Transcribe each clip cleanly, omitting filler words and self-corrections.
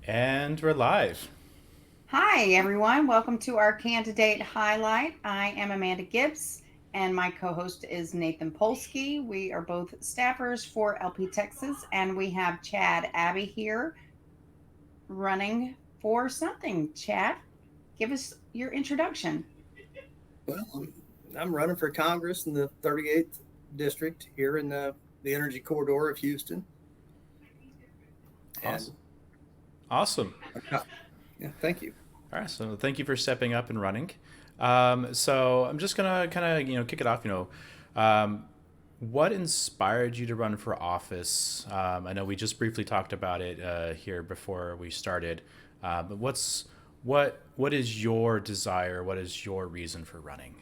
And we're live. Hi, everyone. Welcome to our candidate highlight. I am Amanda Gibbs, and my co host is Nathan Polsky. We are both staffers for LP Texas, and we have Chad Abbey here running for something. Chad, give us your introduction. Well, I'm running for Congress in the 38th district here in the energy corridor of Houston, Awesome. and Awesome. yeah, thank you. All right. So thank you for stepping up and running. So I'm just gonna kind of kick it off. What inspired you to run for office? I know we just briefly talked about it here before we started, but what is your desire? What is your reason for running?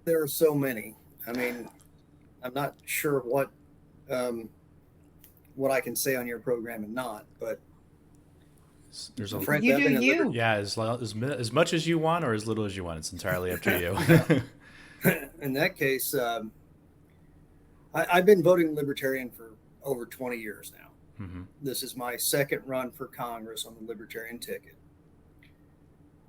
There are so many. I mean, I'm not sure um, what I can say on your program and not, but There's a frankly, You do I've been in you. Yeah, as much as you want or as little as you want. It's entirely up to you. well, in that case, I've been voting Libertarian for over 20 years now. hmm This is my second run for Congress on the Libertarian ticket.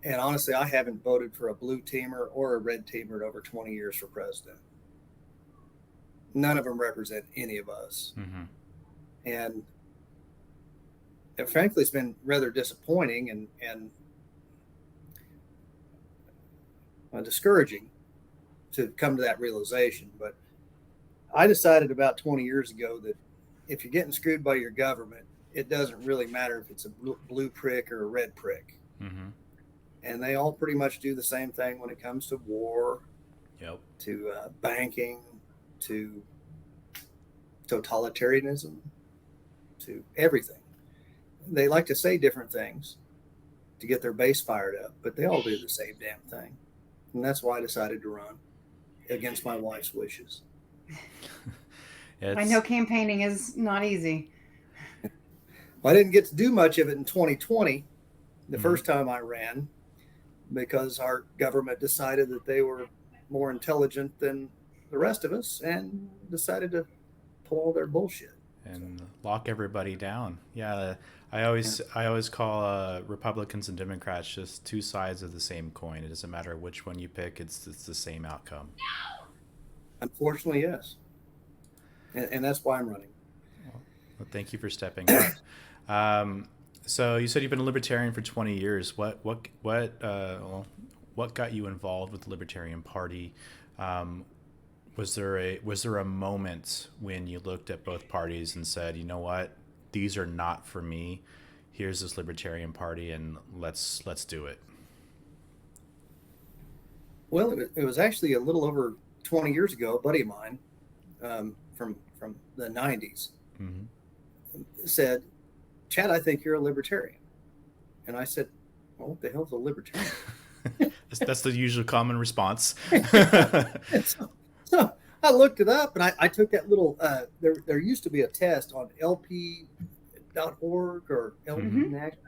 And honestly, I haven't voted for a blue teamer or a red teamer in over 20 years for president. None of them represent any of us. hmm And frankly, it's been rather disappointing and discouraging to come to that realization. But I decided about 20 years ago that if you're getting screwed by your government, it doesn't really matter if it's a blue prick or a red prick. hmm And they all pretty much do the same thing when it comes to war, Yep. to banking, to totalitarianism, to everything. They like to say different things to get their base fired up, but they all do the same damn thing. And that's why I decided to run against my wife's wishes. I know It's campaigning is not easy. Well, I didn't get to do much of it in 2020, the mhm. first time I ran, because our government decided that they were more intelligent than the rest of us and decided to pull all their bullshit. So, And lock everybody down. Yeah, yeah, I always call Republicans and Democrats just two sides of the same coin. It doesn't matter which one you pick; it's the same outcome. unfortunately, yes. And that's why I'm running. Well, thank you for stepping up. Um, so you said you've been a libertarian for 20 years. What got you involved with the Libertarian Party? Um, was there a moment when you looked at both parties and said, you know what, these are not for me. Here's this Libertarian Party, and let's do it. Well, it was actually a little over 20 years ago. A buddy of mine from the 90s hmm said, "Chad, I think you're a libertarian." And I said, "Well, what the hell's a libertarian?" that's the usual common response. so I looked it up and I took that little, there used to be a test on lp.org or LP hmm Hmm. National.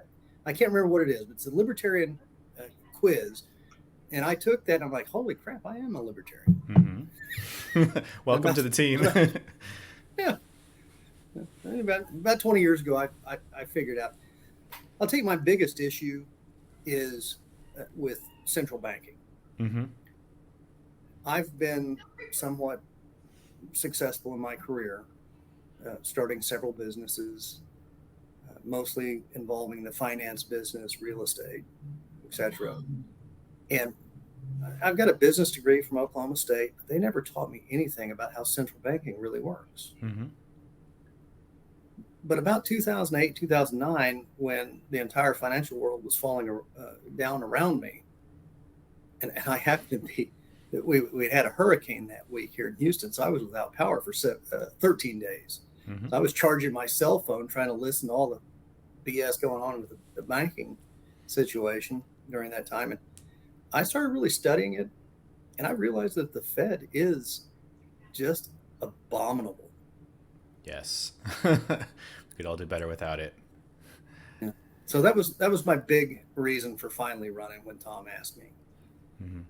I can't remember what it is, but it's a libertarian quiz. And I took that and I'm like, holy crap, I am a libertarian. hmm Welcome to About, the team. about yeah, about 20 years ago, I figured out. I'll tell you my biggest issue is with central banking. hmm I've been somewhat successful in my career, starting several businesses, mostly involving the finance business, real estate, etc. And I've got a business degree from Oklahoma State, but they never taught me anything about how central banking really works. hmm But about 2008, 2009, when the entire financial world was falling down around me, and I happened to be, we had a hurricane that week here in Houston, so I was without power for 13 days. hmm So I was charging my cell phone trying to listen to all the BS going on with the banking situation during that time. And I started really studying it, and I realized that the Fed is just abominable. Yes. We could all do better without it. Yeah. So that was my big reason for finally running when Tom asked me. hmm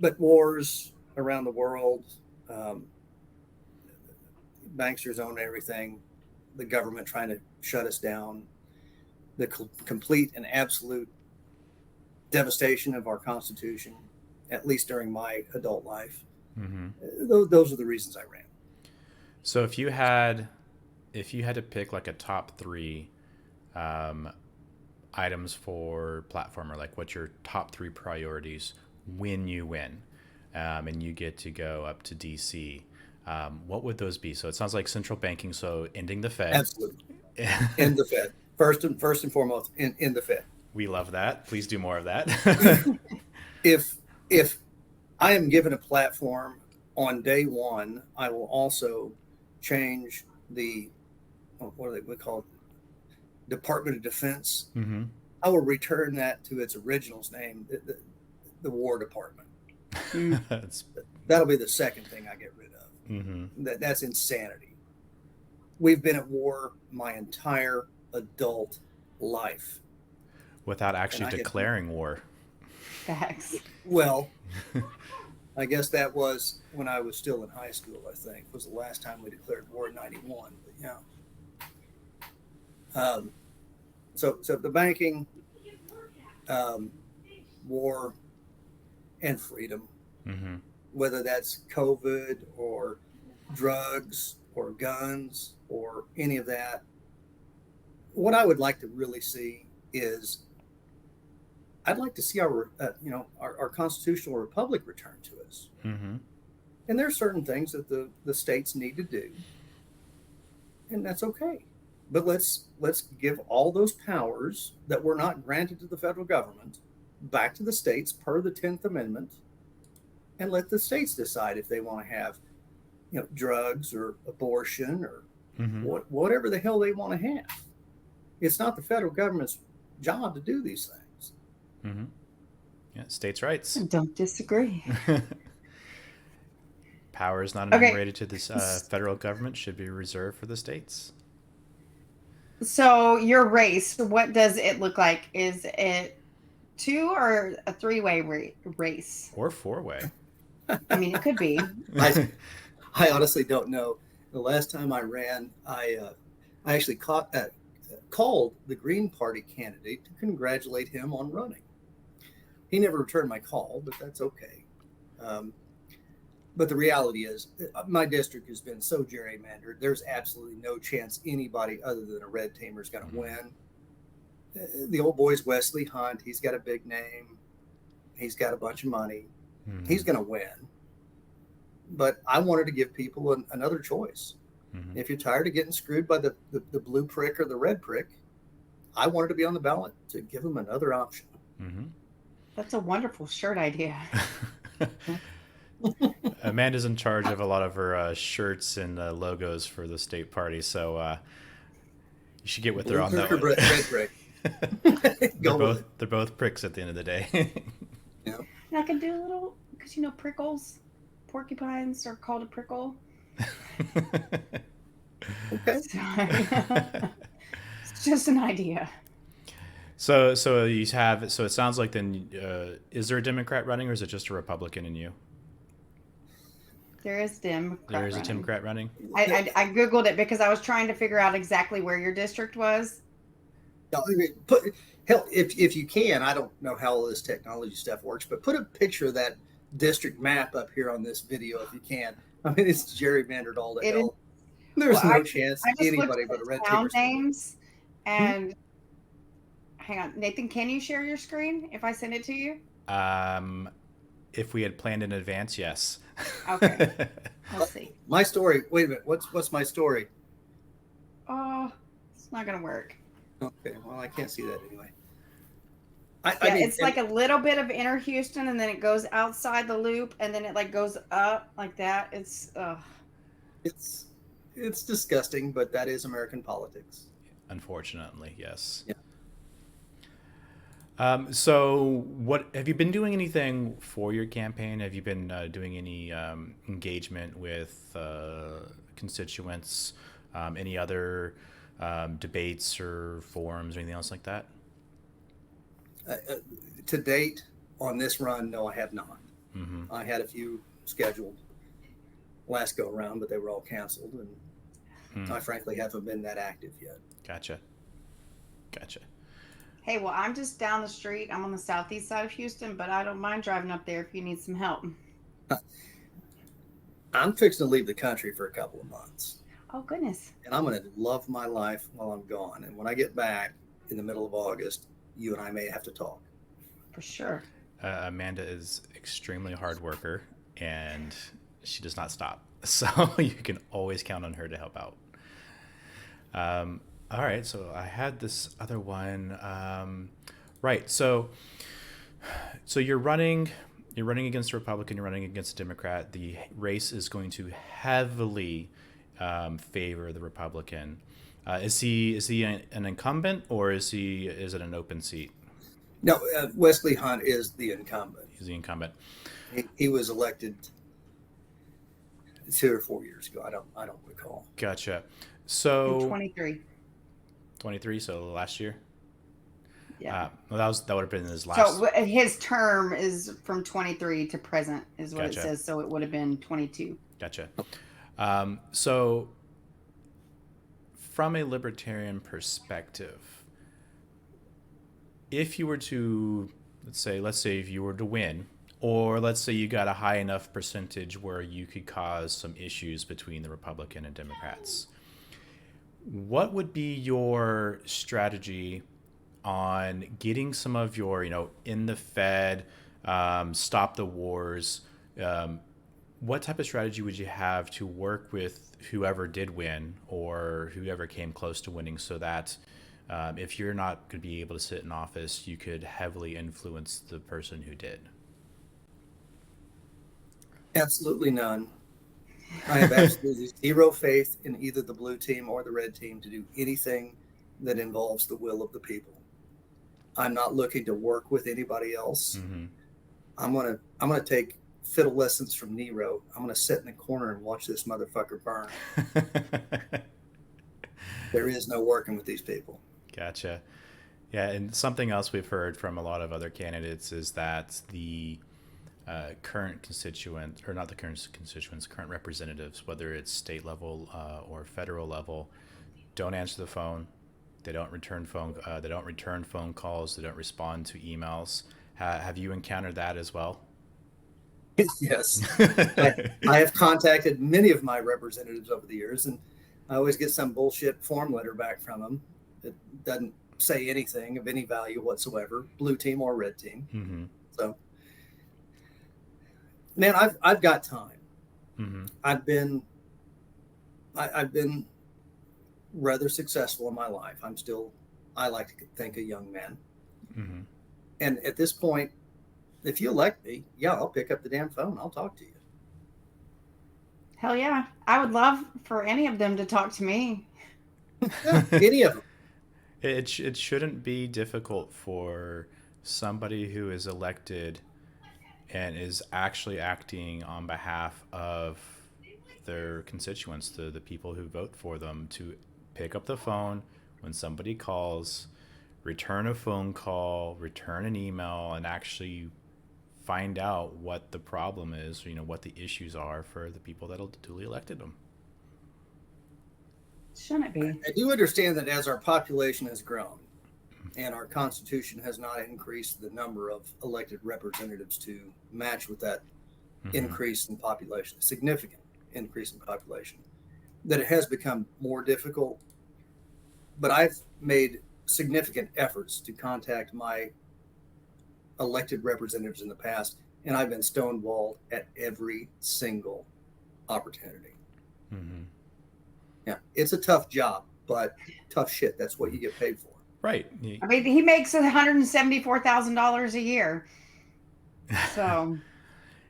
But wars around the world, um, banksters own everything, the government trying to shut us down, the complete and absolute devastation of our Constitution, at least during my adult life. Those are the reasons I ran. So if you had to pick like a top three items for platformer, like what's your top three priorities when you win, and you get to go up to DC, what would those be? So it sounds like central banking, so ending the Fed. Absolutely. End the Fed. First and foremost, in the Fed. We love that. Please do more of that. If I am given a platform on day one, I will also change the, what do we call it, Department of Defense. Mm-hmm. I will return that to its original name, the War Department. That'll be the second thing I get rid of. Mm-hmm. That's insanity. We've been at war my entire adult life without actually declaring war. Facts. Well, I guess that was when I was still in high school, I think, was the last time we declared war in 91. But yeah. So the banking, war, and freedom, mm-hmm. whether that's COVID or drugs or guns or any of that. What I would like to really see is, I'd like to see our constitutional republic returned to us. Mm-hmm. And there are certain things that the states need to do, and that's okay. But let's give all those powers that were not granted to the federal government back to the states per the 10th Amendment, and let the states decide if they want to have, drugs or abortion or mm-hmm. whatever the hell they want to have. It's not the federal government's job to do these things. Mm-hmm. Yeah, states' rights. Don't disagree. Power is not enumerated to this federal government, should be reserved for the states. So your race, what does it look like? Is it 2 or a 3-way race? Or 4-way. I mean, it could be. I honestly don't know. The last time I ran, I actually called the Green Party candidate to congratulate him on running. He never returned my call, but that's okay. But the reality is, my district has been so gerrymandered. There's absolutely no chance anybody other than a red teamer is going to win. The old boy's Wesley Hunt. He's got a big name. He's got a bunch of money. Mm-hmm. He's going to win. But I wanted to give people another choice. Mm-hmm. If you're tired of getting screwed by the blue prick or the red prick, I wanted to be on the ballot to give them another option. Mm-hmm. That's a wonderful shirt idea. Amanda's in charge of a lot of her shirts and logos for the state party, so you should get with her on that one. Red prick. They're both pricks at the end of the day. Yeah. And I can do a little, because prickles, porcupines are called a prickle. Okay. It's just an idea. So it sounds like then, is there a Democrat running, or is it just a Republican in you? There is There is a Democrat running. I Googled it because I was trying to figure out exactly where your district was. No, if you can, I don't know how all this technology stuff works, but put a picture of that district map up here on this video if you can. I mean, it's gerrymandered all to hell. There's no chance anybody but a red teamer. Names and hang on, Nathan, can you share your screen if I send it to you? If we had planned in advance, yes. Okay. Let's see. My story. Wait a minute. What's my story? Oh, it's not gonna work. Okay. Well, I can't see that anyway. It's like a little bit of inner Houston, and then it goes outside the loop, and then it like goes up like that. It's disgusting, but that is American politics. Unfortunately, yes. Yeah. So what have you been doing anything for your campaign? Have you been doing any engagement with constituents, any other debates or forums or anything else like that? To date on this run, no, I have not. Mm-hmm. I had a few scheduled last go around, but they were all canceled. And I frankly haven't been that active yet. Gotcha. Gotcha. Hey, well, I'm just down the street. I'm on the southeast side of Houston, but I don't mind driving up there if you need some help. I'm fixing to leave the country for a couple of months. Oh, goodness. And I'm going to love my life while I'm gone. And when I get back in the middle of August, you and I may have to talk. For sure. Amanda is extremely hard worker, and she does not stop. So you can always count on her to help out. All right, so I had this other one. Right, so you're running against a Republican, you're running against a Democrat. The race is going to heavily favor the Republican. Is he an incumbent, or is it an open seat? No, Wesley Hunt is the incumbent. He's the incumbent. He was elected 2 or 4 years ago. I don't recall. Gotcha. So 23. 23. So last year. Yeah. Well, that would have been his last. So his term is from 23 to present, is what Gotcha. it says. So it would have been 22. Gotcha. So from a libertarian perspective, if you were to, let's say if you were to win, or let's say you got a high enough percentage where you could cause some issues between the Republican and Democrats, what would be your strategy on getting some of your, in the Fed, stop the wars? What type of strategy would you have to work with whoever did win or whoever came close to winning, so that if you're not going to be able to sit in office, you could heavily influence the person who did? Absolutely none. I have absolutely zero faith in either the blue team or the red team to do anything that involves the will of the people. I'm not looking to work with anybody else. Mm-hmm. I'm gonna take fiddle lessons from Nero. I'm gonna sit in the corner and watch this motherfucker burn. There is no working with these people. Gotcha. Yeah, and something else we've heard from a lot of other candidates is that the current constituents, or not the current constituents, current representatives, whether it's state level or federal level, don't answer the phone. They don't return phone. They don't return phone calls. They don't respond to emails. Have you encountered that as well? Yes, I have contacted many of my representatives over the years, and I always get some bullshit form letter back from them that doesn't say anything of any value whatsoever, blue team or red team. Mm-hmm. So, man, I've got time. Mm-hmm. I've been rather successful in my life. I like to think, a young man. Mm-hmm. And at this point, if you elect me, yeah, I'll pick up the damn phone. I'll talk to you. Hell yeah. I would love for any of them to talk to me. Yeah, any of them. It shouldn't be difficult for somebody who is elected and is actually acting on behalf of their constituents, the people who vote for them, to pick up the phone when somebody calls, return a phone call, return an email, and actually find out what the problem is, what the issues are for the people that duly elected them. Shouldn't it be? I do understand that as our population has grown and our Constitution has not increased the number of elected representatives to match with that increase in population, a significant increase in population, that it has become more difficult. But I've made significant efforts to contact my elected representatives in the past, and I've been stonewalled at every single opportunity. Mm-hmm. Yeah, it's a tough job, but tough shit. That's what you get paid for. Right. I mean, he makes $174,000 a year. So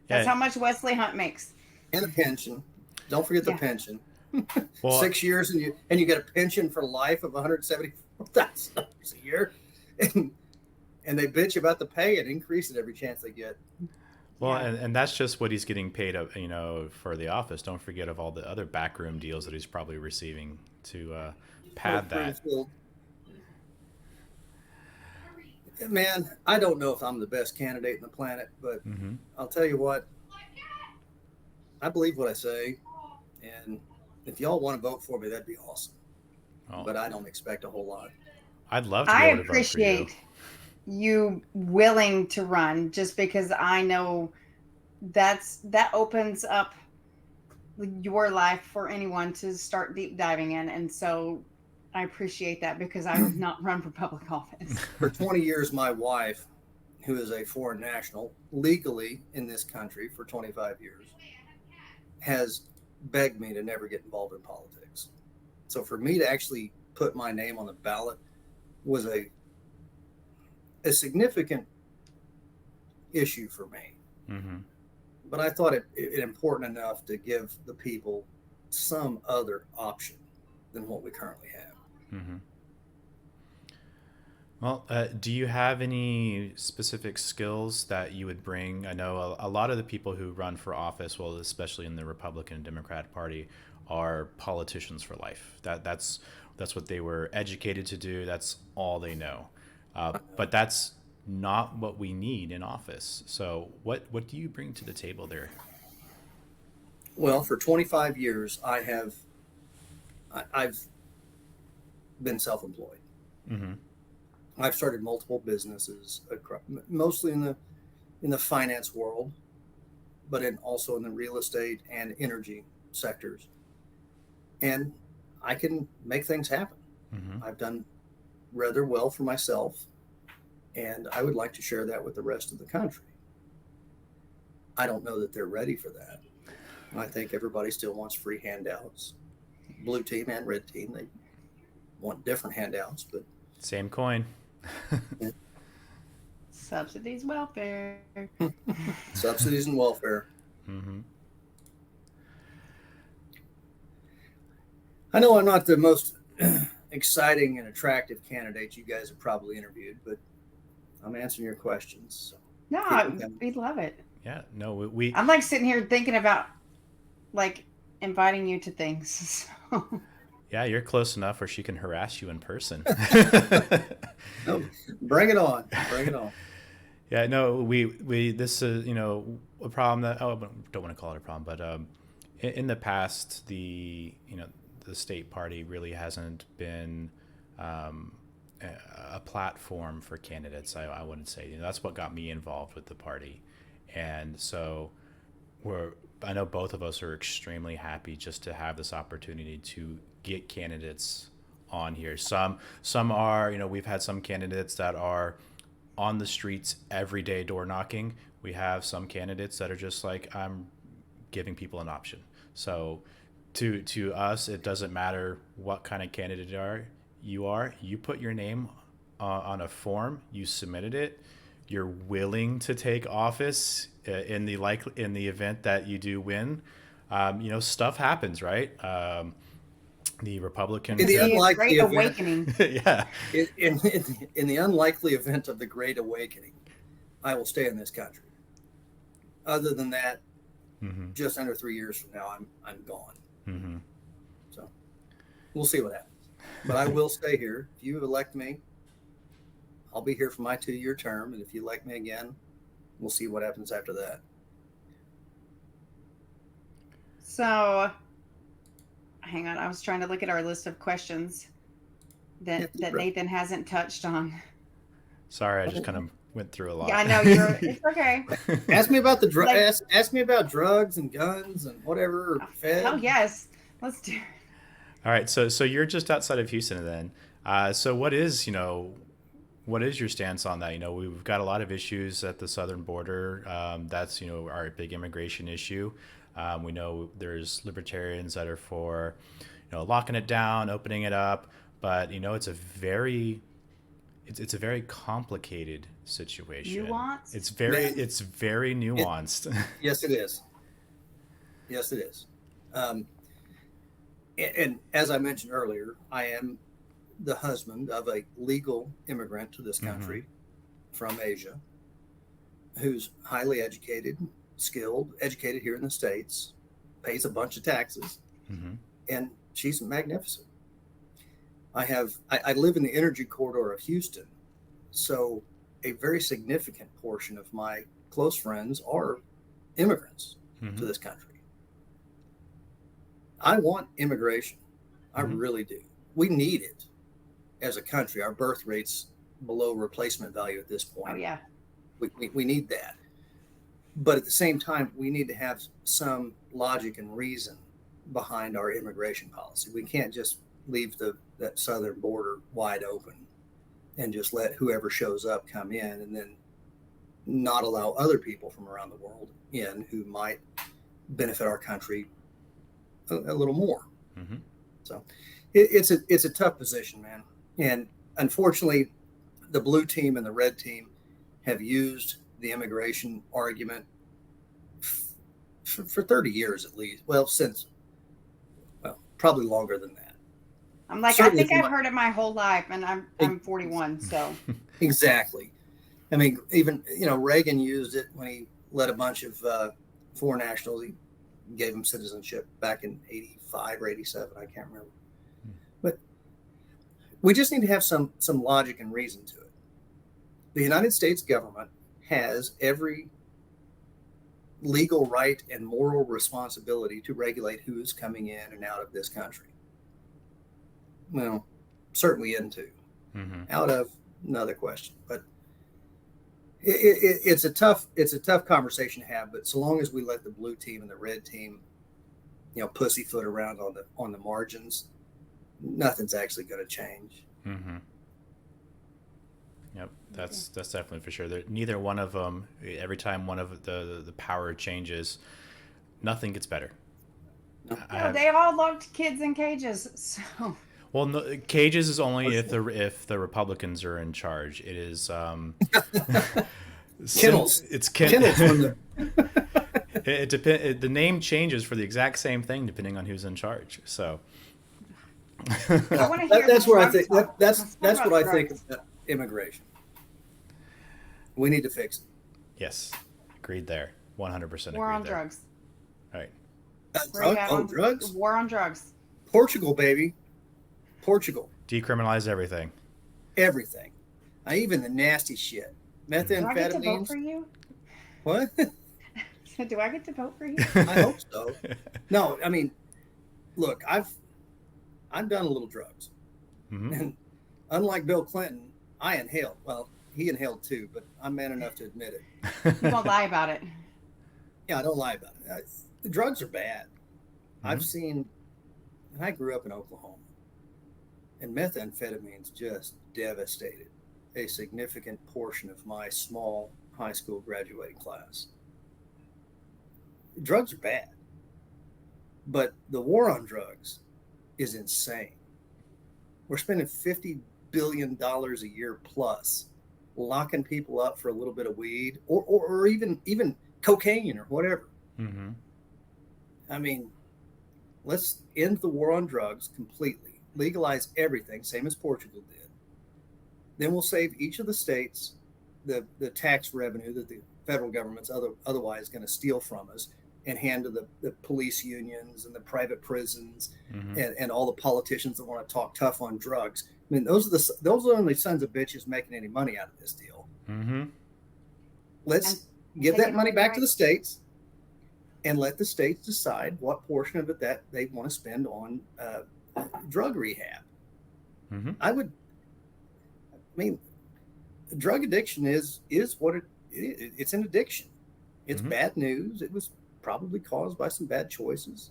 that's how much Wesley Hunt makes. And a pension. Don't forget the pension. Well, 6 years and you get a pension for life of $174,000 a year. And they bitch about the pay and increase it every chance they get. Well, and that's just what he's getting paid, for the office. Don't forget of all the other backroom deals that he's probably receiving to pad that. Man, I don't know if I'm the best candidate in the planet, but I'll tell you what, I believe what I say, and If y'all want to vote for me, that'd be awesome. Well, But I don't expect a whole lot. I'd love to be I able to vote for you. appreciate you willing to run just because I know that opens up your life for anyone to start deep diving in. And so I appreciate that because I would not run for public office. For 20 years, my wife, who is a foreign national, legally in this country for 25 years, has begged me to never get involved in politics. So for me to actually put my name on the ballot was a significant issue for me. Mm-hmm. But I thought it important enough to give the people some other option than what we currently have. Mm-hmm. Well, do you have any specific skills that you would bring? I know a lot of the people who run for office, well, especially in the Republican and Democrat Party, are politicians for life. That's what they were educated to do. That's all they know. But that's not what we need in office. So, what do you bring to the table there? Well, for 25 years, I've been self-employed. Mm-hmm. I've started multiple businesses, mostly in the finance world, but also in the real estate and energy sectors. And I can make things happen. Mm-hmm. I've done rather well for myself, and I would like to share that with the rest of the country. I don't know that they're ready for that. I think everybody still wants free handouts. Blue team and red team, they want different handouts, but Same coin. Subsidies, welfare. subsidies and welfare. Mm-hmm. I know I'm not the most exciting and attractive candidate you guys have probably interviewed, but I'm answering your questions. So No, we love it. Yeah. No, we I'm like sitting here thinking about like inviting you to things. So. Yeah, you're close enough where she can harass you in person. No, bring it on. Bring it on. Yeah, no, we this is a problem that I don't want to call it a problem, but in the past the state party really hasn't been a platform for candidates. I wouldn't say that's what got me involved with the party, and so I know both of us are extremely happy just to have this opportunity to get candidates on here. Some are, we've had some candidates that are on the streets every day door knocking. We have some candidates that are just like, I'm giving people an option. So to us, it doesn't matter what kind of candidate you put your name on a form, you submitted it, you're willing to take office in the event that you do win. Stuff happens, right? The Republican. In the unlikely Great event, Awakening. Yeah. In the unlikely event of the Great Awakening, I will stay in this country. Other than that, Mm-hmm. just under 3 years from now, I'm gone. Mm-hmm. So we'll see what happens. But I will stay here. If you elect me, I'll be here for my 2-year term, and if you elect me again, we'll see what happens after that. So, hang on. I was trying to look at our list of questions that Nathan hasn't touched on. Sorry, I just kind of went through a lot. Yeah, I know it's okay. Ask me about ask me about drugs and guns and whatever. Oh yes, let's do it. All right, so you're just outside of Houston then. So what is your stance on that? We've got a lot of issues at the southern border. That's our big immigration issue. We know there's libertarians that are for locking it down, opening it up, but it's a very complicated situation. Nuanced? It's very nuanced. Yes, it is. Yes, it is. And as I mentioned earlier, I am the husband of a legal immigrant to this country from Asia, who's highly educated, skilled, educated here in the States, pays a bunch of taxes, and she's magnificent. I live in the energy corridor of Houston, so a very significant portion of my close friends are immigrants to this country. I want immigration. I Mm-hmm. really do. We need it as a country. Our birth rate's below replacement value at this Oh point. yeah. We need that. But at the same time, we need to have some logic and reason behind our immigration policy. We can't just leave that southern border wide open and just let whoever shows up come in and then not allow other people from around the world in who might benefit our country a little more. Mm-hmm. So it's a tough position, man. And unfortunately, the blue team and the red team have used the immigration argument for 30 years at least. Well, probably longer than that. I'm like, Certainly I think I've heard it my whole life, and I'm 41, so. Exactly. I mean, even Reagan used it when he let a bunch of foreign nationals. He gave them citizenship back in '85 or '87. I can't remember. But we just need to have some logic and reason to it. The United States government has every legal right and moral responsibility to regulate who is coming in and out of this country. Well, certainly into. Mm-hmm. Out of, another question. But it's a tough conversation to have. But so long as we let the blue team and the red team, pussyfoot around on the margins, nothing's actually going to change. Mm-hmm. Yep, that's definitely for sure. Neither one of them. Every time one of the power changes, nothing gets better. No, they all loved kids in cages. So. Well, no, cages is only if the Republicans are in charge. It is Kennels. It's Kennels from the. The name changes for the exact same thing depending on who's in charge. So I want to hear That's where I think talk. that's what I drugs. think about immigration. We need to fix it. yes, agreed there. 100% War on agreed there. drugs. All right. Drugs? War on drugs. Portugal, baby. Portugal. Decriminalize everything. Everything. Even the nasty shit. Do I get to vote Methamphetamines. for you? What? Do I get to vote for you? I hope so. No, I mean, look, I've done a little drugs. Mm-hmm. And unlike Bill Clinton, I inhaled. Well, he inhaled too, but I'm man enough to admit it. You won't lie about it. Yeah, I don't lie about it. The drugs are bad. Mm-hmm. I've seen, and I grew up in Oklahoma, and methamphetamines just devastated a significant portion of my small high school graduating class. Drugs are bad, but the war on drugs is insane. We're spending $50 billion a year plus locking people up for a little bit of weed or even cocaine or whatever. Mm-hmm. I mean, let's end the war on drugs completely, legalize everything, same as Portugal did. Then we'll save each of the states the tax revenue that the federal government's otherwise going to steal from us and hand to the police unions and the private prisons Mm-hmm. and all the politicians that want to talk tough on drugs. I mean, those are the only sons of bitches making any money out of this deal. Mm-hmm. Let's give that money back to the states and let the states decide what portion of it that they want to spend on drug rehab. Mm-hmm. I mean, drug addiction is what it's an addiction. It's Mm-hmm. bad news. It was probably caused by some bad choices.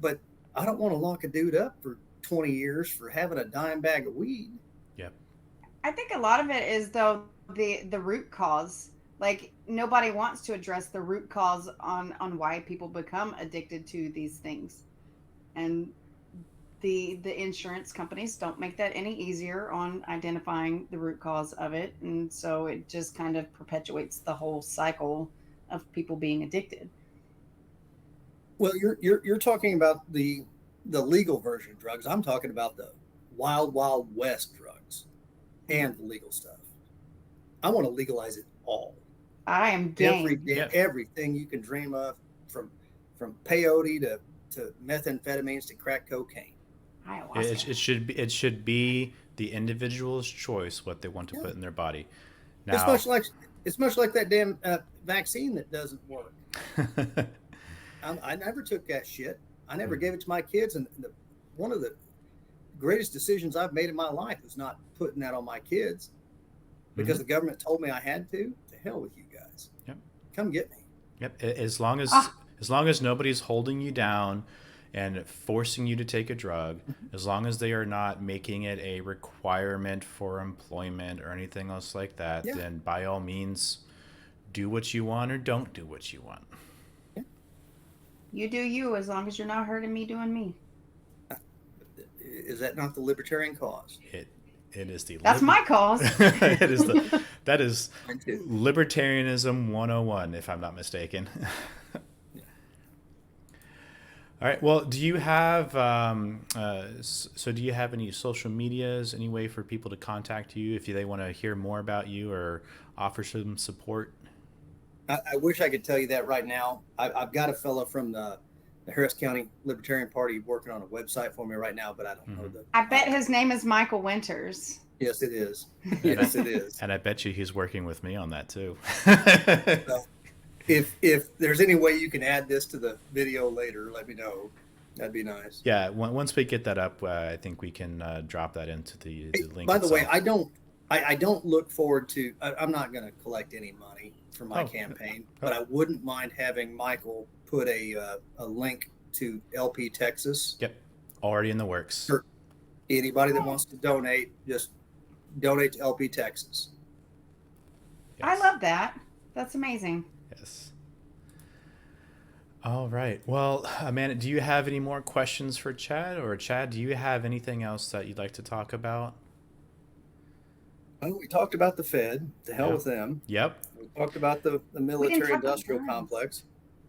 But I don't want to lock a dude up for 20 years for having a dime bag of weed. Yep. I think a lot of it is though the root cause. Like nobody wants to address the root cause on why people become addicted to these things, and the insurance companies don't make that any easier on identifying the root cause of it, and so it just kind of perpetuates the whole cycle of people being addicted. Well, you're talking about the legal version of drugs. I'm talking about the wild west drugs and the legal stuff. I want to legalize it all. I am game. Everything you can dream of, from peyote to methamphetamines to crack cocaine. It should be the individual's choice what they want to put in their body. Now, It's much like that damn vaccine that doesn't work. I never took that shit. I never gave it to my kids. And one of the greatest decisions I've made in my life was not putting that on my kids because the government told me I had to. To hell with you guys. Yep. Come get me. Yep. As long as nobody's holding you down and forcing you to take a drug, as long as they are not making it a requirement for employment or anything else like that, then by all means, do what you want or don't do what you want. You do you, as long as you're not hurting me doing me. Is that not the libertarian cause? It is the. That's my cause. That is libertarianism 101, if I'm not mistaken. All right. Well, do you have do you have any social medias, any way for people to contact you if they want to hear more about you or offer some support? I wish I could tell you that right now. I've got a fellow from the Harris County Libertarian Party working on a website for me right now, but I don't know the. I bet his name is Michael Winters. Yes, it is. Yes, it is. And I bet you he's working with me on that too. So, if there's any way you can add this to the video later, let me know. That'd be nice. Yeah, once we get that up, I think we can drop that into the link. By the way, I don't look forward to. I'm not going to collect any money for my campaign, but I wouldn't mind having Michael put a link to LP Texas. Yep, already in the works. For anybody that wants to donate, just donate to LP Texas. Yes. I love that. That's amazing. Yes. All right. Well, Amanda, do you have any more questions for Chad? Or Chad, do you have anything else that you'd like to talk about? Well, we talked about the Fed. To hell with them. Yep. We talked about the military-industrial complex.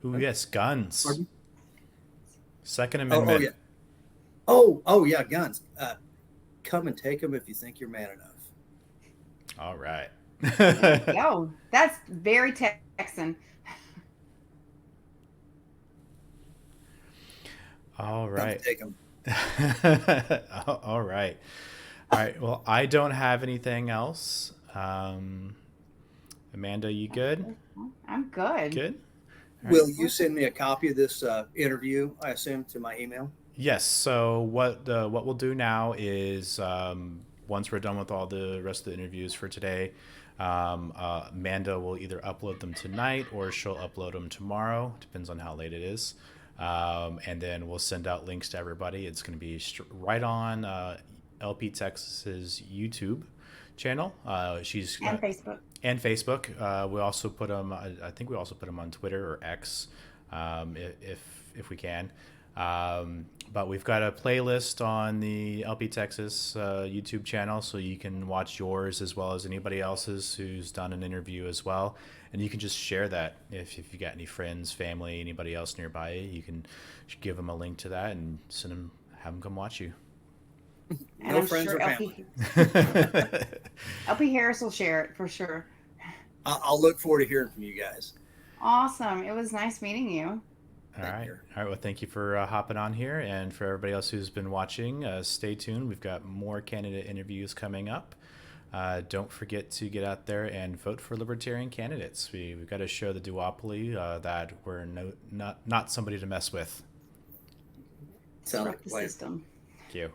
Ooh, yes, guns. Pardon? Second Amendment. Oh, yeah, guns. Come and take them if you think you're man enough. All right. Yo, that's very Texan. All right. Take them. All right. All right. Well, I don't have anything else. Amanda, you good? I'm good. Good. Will you send me a copy of this interview, I assume, to my email? Yes. So what we'll do now is once we're done with all the rest of the interviews for today, Amanda will either upload them tonight or she'll upload them tomorrow. Depends on how late it is. And then we'll send out links to everybody. It's going to be right on LP Texas's YouTube channel. She's and Facebook. And Facebook. We also put them. I think we also put them on Twitter or X, if we can. But we've got a playlist on the LP Texas YouTube channel, so you can watch yours as well as anybody else's who's done an interview as well. And you can just share that if you got any friends, family, anybody else nearby. You can give them a link to that and have them come watch you. No friends or family. LP Harris will share it for sure. I'll look forward to hearing from you guys. Awesome. It was nice meeting you. All right. Well, thank you for hopping on here. And for everybody else who's been watching, stay tuned. We've got more candidate interviews coming up. Don't forget to get out there and vote for libertarian candidates. We've got to show the duopoly that we're not somebody to mess with. Sound like the system. Thank you.